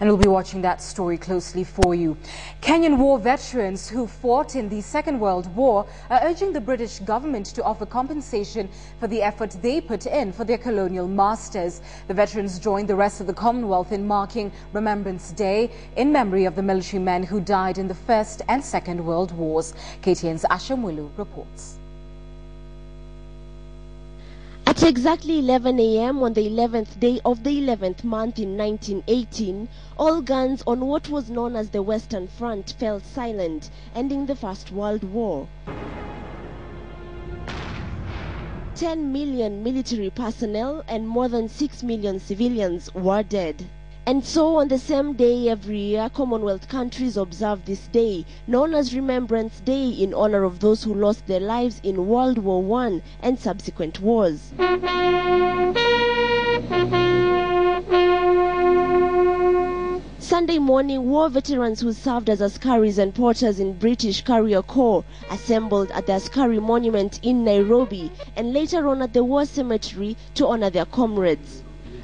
And we'll be watching that story closely for you. Kenyan war veterans who fought in the Second World War are urging the British government to offer compensation for the effort they put in for their colonial masters. The veterans joined the rest of the Commonwealth in marking Remembrance Day in memory of the military men who died in the First and Second World Wars. KTN's Asha Mwilu reports. At exactly 11 a.m. on the 11th day of the 11th month in 1918, all guns on what was known as the Western Front fell silent, ending the First World War. 10 million military personnel and more than 6 million civilians were dead. And so on the same day every year, Commonwealth countries observe this day, known as Remembrance Day, in honor of those who lost their lives in World War I and subsequent wars. Sunday morning, war veterans who served as askaris and porters in British Carrier Corps assembled at the Askari Monument in Nairobi and later on at the War Cemetery to honor their comrades.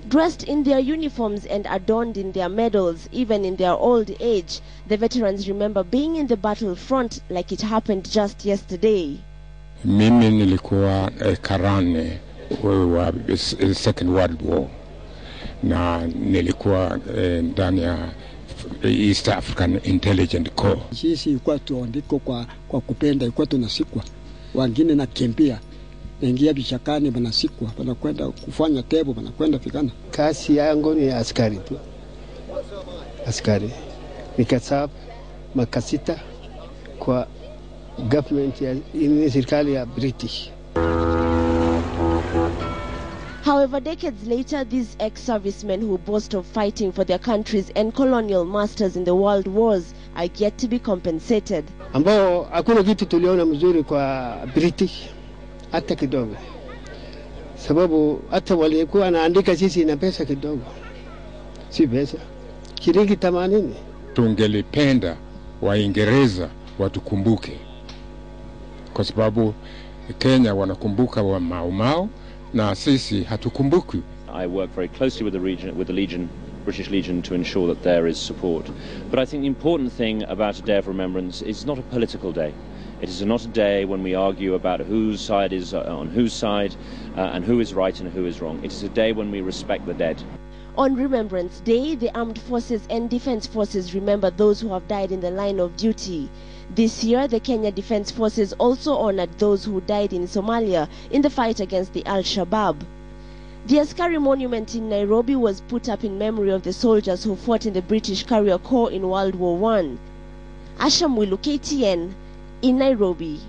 Dressed in their uniforms and adorned in their medals, even in their old age, the veterans remember being in the battlefront like it happened just yesterday. Mimi nilikuwa karane wa Second World War na nilikuwa ndani ya East African Intelligence Corps. Sisi ilikuwa tuandiko kwa kupenda, ilikuwa tunasikwa. Wengine na kimbia. Naingia vichakani, wanasikwa, wanakwenda kufanya tebo, wanakwenda fikana. Kazi yangu ni askari tu. Askari. Nikasab makasita kwa government ya serikali ya British. However, decades later, these ex-servicemen who boast of fighting for their countries and colonial masters in the world wars are yet to be compensated. Ambao hakuna kitu tuliona mzuri kwa British. Hata kidogo. Sababu hata walikuwa wanaandika sisi na pesa kidogo. Si pesa. Shilingi 80. Tungelipenda Waingereza watukumbuke. Kwa sababu Kenya wanakumbuka wa Mau na sisi hatukumbuki. I work very closely with the Legion, British Legion, to ensure that there is support. But I think the important thing about a Day of Remembrance is not a political day. It is not a day when we argue about whose side is on whose side and who is right and who is wrong. It is a day when we respect the dead. On Remembrance Day, the armed forces and defense forces remember those who have died in the line of duty. This year, the Kenya Defense Forces also honored those who died in Somalia in the fight against the Al-Shabaab. The Askari Monument in Nairobi was put up in memory of the soldiers who fought in the British Carrier Corps in World War I. Asha Mwilu, KTN, in Nairobi.